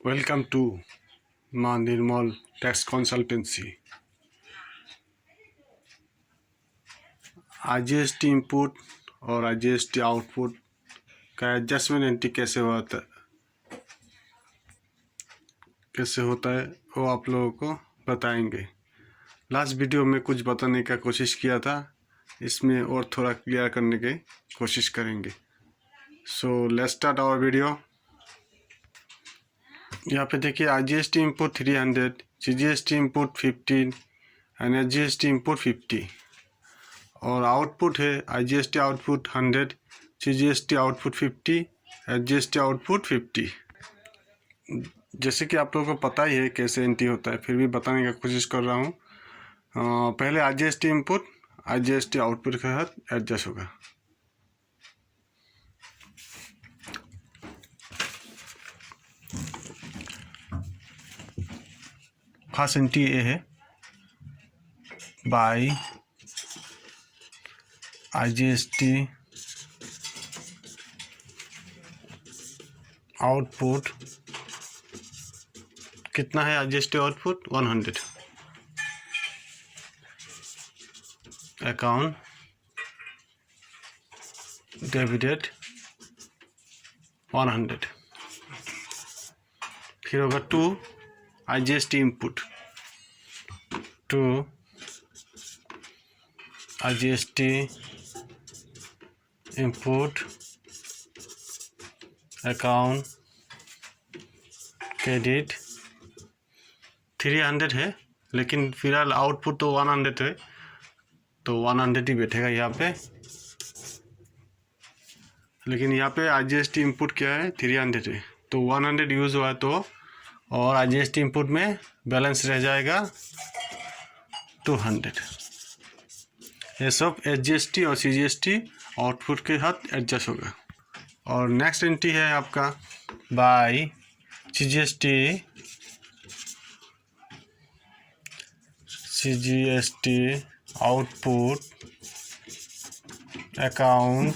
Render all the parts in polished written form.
Welcome to माँ निर्मल tax consultancy. IGST input और IGST output का एडजस्टमेंट एंट्री कैसे होता है वो आप लोगों को बताएंगे। लास्ट वीडियो में कुछ बताने का कोशिश किया था, इसमें और थोड़ा क्लियर करने की कोशिश करेंगे। So let's start our video. यहाँ पे देखिए IGST input 300, CGST input 15 and SGST input 50 और आउटपुट है IGST output 100, CGST output 50, SGST output 50। जैसे कि आप लोगों को पता ही है कैसे एंट्री होता है, फिर भी बताने की कोशिश कर रहा हूँ। पहले IGST इनपुट IGST आउटपुट के साथ एडजस्ट होगा। फर्स्ट एंट्री ये है बाय IGST आउटपुट कितना है? IGST output 100, account debited 100। फिर होगा 2 IGST input, 2 IGST input account credit 300 है, लेकिन फिलहाल आउटपुट तो 100 है, तो 100 ही बैठेगा यहाँ पे। लेकिन यहाँ पे IGST इनपुट क्या है? 300 है, तो 100 यूज़ हुआ तो, और IGST इनपुट में बैलेंस रह जाएगा 200। ये सब SGST और CGST आउटपुट के साथ एडजस्ट होगा। और नेक्स्ट एंट्री है आपका by CGST output account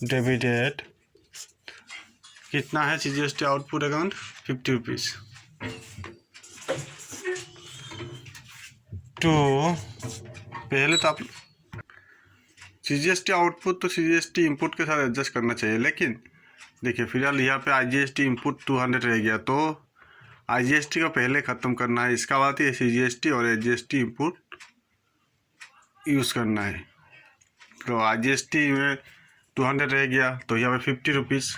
debited. कितना है CGST आउटपुट अकाउंट? 50 रुपीज़। तो पहले तो आप CGST आउटपुट तो CGST इनपुट के साथ एडजस्ट करना चाहिए, लेकिन देखिए फिलहाल यहाँ पे IGST इनपुट 200 रह गया, तो IGST को पहले ख़त्म करना है, इसका बाद ये CGST और SGST इनपुट यूज़ करना है। तो IGST में 200 रह गया, तो यहाँ पे 50 रुपीज़।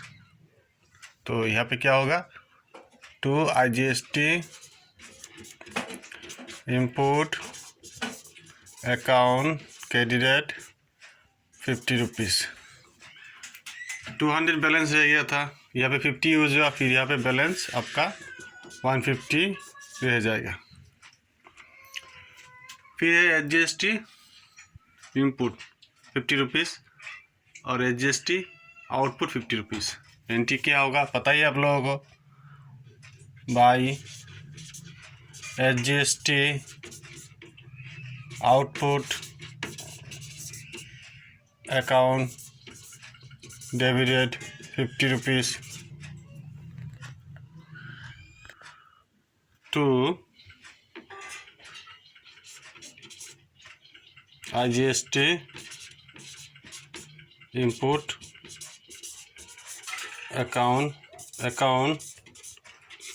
तो यहाँ पे क्या होगा? 2 IGST input account credit 50 rupees. 200 balance रह गया था, यहाँ पे 50 यूज़ हुआ, फिर यहाँ पे बैलेंस आपका 150 रह जाएगा। फिर है SGST इनपुट 50 रुपीज़ और SGST आउटपुट 50 रुपीज़। एंट्री क्या होगा पता ही आप लोगों को, by SGST output account debited 50 rupees to IGST input account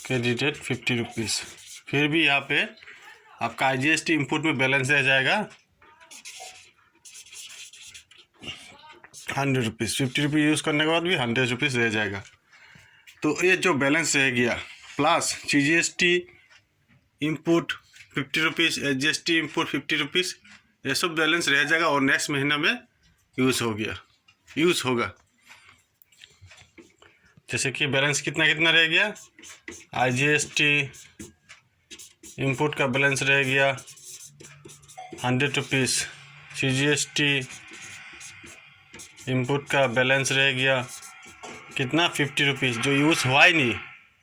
credited 50 rupees. फिर भी यहाँ पे आपका IGST इनपुट में बैलेंस रह जाएगा 100 रुपीज़। 50 रुपीज़ यूज़ करने के बाद भी 100 रुपीज़ रह जाएगा। तो ये जो बैलेंस रह गया plus CGST input 50 rupees, SGST input 50 rupees, ये सब बैलेंस रह जाएगा और नेक्स्ट महीना में यूज़ होगा। जैसे कि बैलेंस कितना रह गया? IGST इनपुट का बैलेंस रह गया 100 रुपीज़, CGST इनपुट का बैलेंस रह गया कितना? 50 रुपीज़, जो यूज़ हुआ ही नहीं,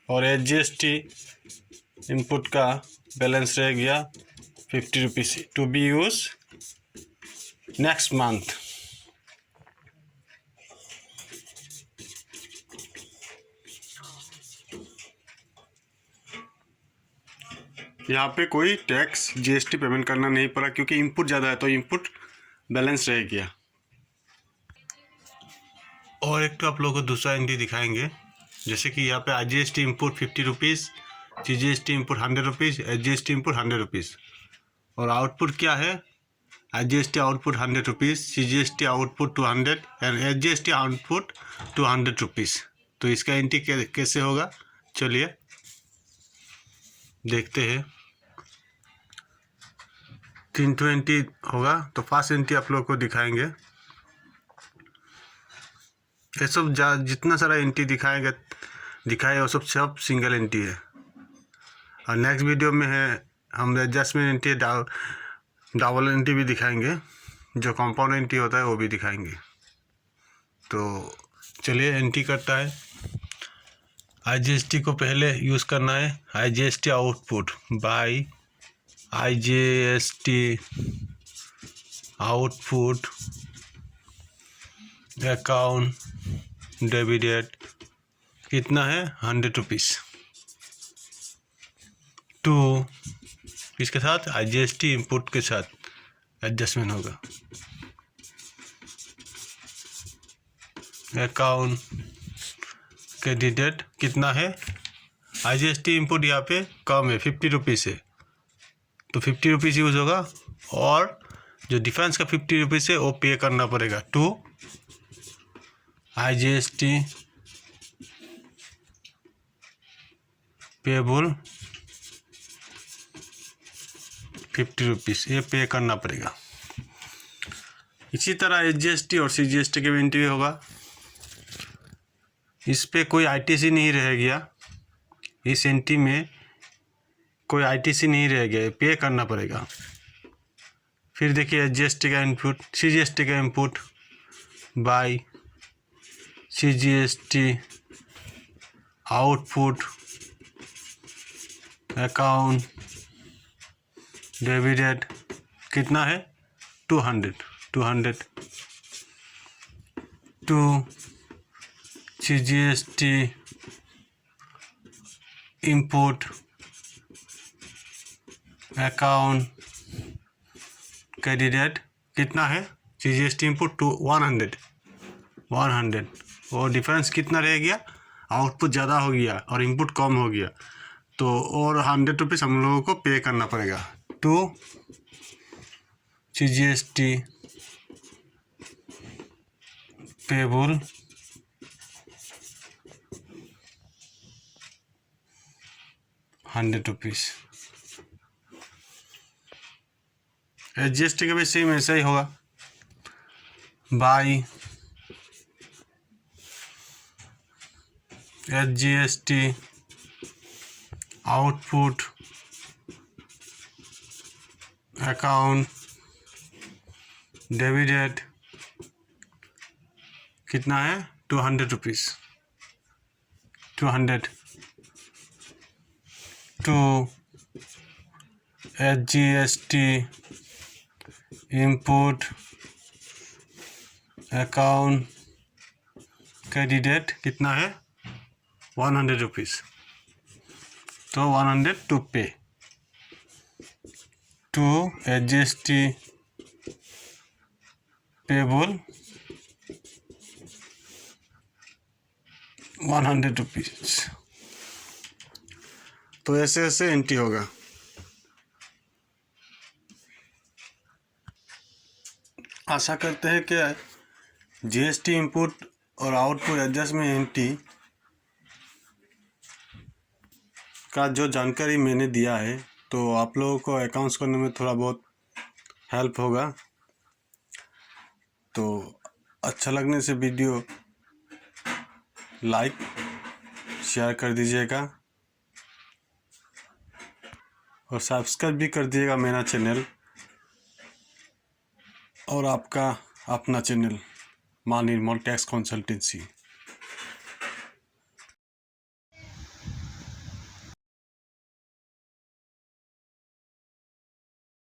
और SGST इनपुट का बैलेंस रह गया 50 rupees to be use next month. यहाँ पे कोई टैक्स जीएसटी पेमेंट करना नहीं पड़ा क्योंकि इनपुट ज़्यादा है तो इनपुट बैलेंस रह गया। और एक तो आप लोगों को दूसरा एंट्री दिखाएंगे, जैसे कि यहाँ पे IGST input 50 rupees, CGST input 100 rupees, SGST input 100 rupees. और आउटपुट क्या है, IGST output 100 rupees, CGST output 200 and SGST output 200 rupees. तो इसका एंट्री कैसे होगा, चलिए देखते हैं। 320 होगा तो फर्स्ट एंट्री आप लोग को दिखाएंगे। ये सब जितना सारा एंट्री दिखाए वो सब सिंगल एंट्री है। और नेक्स्ट वीडियो में है हम एडजस्टमेंट एंट्री डबल एंट्री भी दिखाएंगे, जो कंपाउंड एंट्री होता है वो भी दिखाएंगे। तो चलिए एंट्री करता है। IGST को पहले यूज़ करना है, IGST output by IGST output account divided कितना है 100 रुपीज़ टू इसके साथ IGST इनपुट के साथ एडजस्टमेंट होगा। अकाउंट क्रेडिटेड कितना है, IGST इनपुट यहाँ पे कम है 50 रुपीज़ है तो 50 रुपीज़ यूज़ होगा। और जो डिफरेंस का 50 रुपीज़ है वो पे करना पड़ेगा टू IGST पेबल 50 रुपीज़, ये पे करना पड़ेगा। इसी तरह SGST और CGST के भी एंट्री होगा। इस पे कोई ITC नहीं रह गया, इस एंट्री में कोई ITC नहीं रह गया, पे करना पड़ेगा। फिर देखिए SGST का इनपुट, CGST का input by CGST output account divided कितना है 200 to CGST input account credited कितना है, CGST इनपुट टू 100 और डिफरेंस कितना रह गया, आउटपुट ज़्यादा हो गया और इनपुट कम हो गया तो और 100 रुपीज़ हम लोगों को पे करना पड़ेगा टू CGST पेबल ₹100। SGST का भी सेम ऐसा ही होगा, by SGST output account divided कितना है 200 rupees 200 to SGST input account credited कितना है 100 रुपीज़ तो 100 टू पे टू SGST पेबल 100 रुपीज़। तो ऐसे ऐसे एंट्री होगा। आशा करते हैं कि GST इनपुट और आउटपुट एडजस्टमेंट एंट्री का जो जानकारी मैंने दिया है तो आप लोगों को अकाउंट्स करने में थोड़ा बहुत हेल्प होगा। तो अच्छा लगने से वीडियो लाइक शेयर कर दीजिएगा और सब्सक्राइब भी कर दीजिएगा मेरा चैनल और आपका अपना चैनल माँ निर्मल टैक्स कंसल्टेंसी।